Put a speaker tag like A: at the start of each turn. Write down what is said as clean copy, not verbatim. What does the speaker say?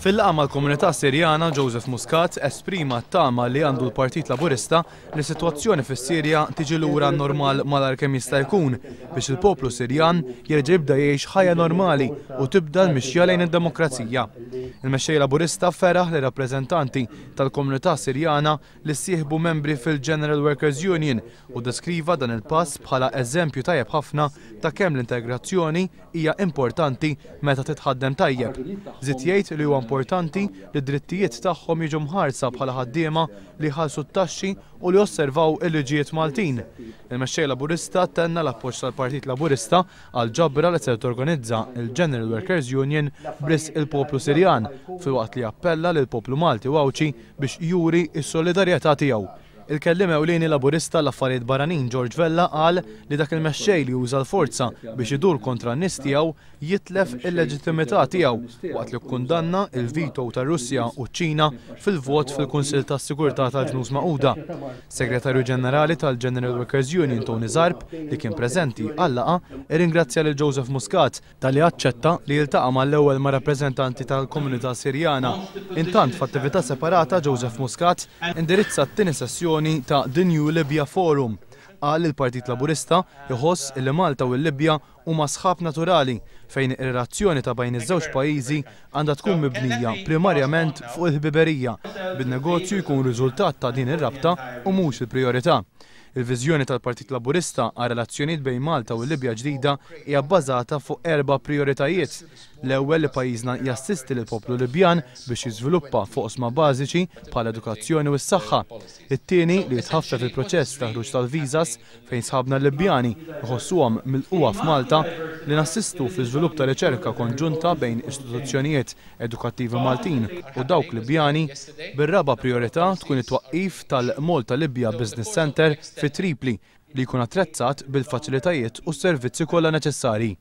A: Fil-laqgħa mal-komunità Sirjana, Joseph Muscat esprima t-tama li għandu l-Partit Laburista li s-sitwazzjoni fis-Sirja tiġi lura normal malar kemm jista' jkun biex il-poplu Sirjan jerġa' jibda jgħix ħajja normali u tibda l-mixja lejn id-demokrazija. Il-mexxej Laburista feraħ li rappreżentanti tal-komunità Sirjana li ssieħbu membri fil-General Workers Union u deskriva dan il-pass bħala eżempju tajjeb ħafna ta' kemm l-integrazzjoni hija importanti meta titħaddem tajjeb. Żied jgħid li huwa importanti li d-drittijiet tagħhom jiġu mħarsa bħala ħaddiema li ħallsu t-taxxi u li osservaw il-liġijiet Maltin. Il-mexxej Laburista tenna l-appoġġ tal-Partit Laburista għal ġabra li se torganizza il-General Workers Union b'risq il-poplu Sirjan filwaqt li appella lil poplu Malti u Awċi biex juri s-solidarjetà tiegħu. Il-kellim ewlieni Laburista l-affarijiet barranin George Vella qal li dak il-mexxej li juża l-forza biex idur kontra n-nies tiegħu jitlef il-leġittimità tiegħu waqt li kkundanna il-vito tar-Russja u ċ-Ċina fil-vot fil-Kunsill tas-Sigurtà tal-Ġnus Magħquda. Segretarju Ġenerali tal-General Workers Union Tony Zarb li kien preżenti għall-laqgħa irringrazzja lil Joseph Muscat talli aċċetta li jiltaqa' mal-ewwel ma' rappreżentanti tal-komunità Sirjana. Intant f'attività separata Joseph Muscat indirizza t-tieni sessjoni ta' The New Libya Forum. Qal il-Partit Laburista jħoss li Malta u l-Libja huma sħab naturali fejn ir-relazzjoni ta' bejn iż-żewġ pajjiżi għandha tkun mibnija primarjament fuq il-ħbiberija bin-negozju jkun riżultat ta' din ir-rabta u mhux il-prijorità. Il-viżjoni tal-Partit Laburista għal relazzjonijiet bejn Malta u l-Libja ġdida hija bbażata fuq 4 prijoritajiet. L-ewwel li pajjiżna jassisti lill poplu Libjan biex jiżviluppa foqsma bażiċi bħal edukazzjoni u s-saħħa. It-tieni li jitħaffef il-proċess ta' ħruġ tal-viżas fejn sħabna Libjani iħossuhom mill-qwa f'Malta li nassistu fl-iżvilupp ta' riċerka konġunta bejn istituzzjonijiet edukattivi Maltin u dawk Libjani. Bir-raba' priorità tkun it-twaqqif tal-Malta Libya Business Center fi Tripli li jkun attrezzat bil-faċilitajiet u s-servizzi kollha neċessarji.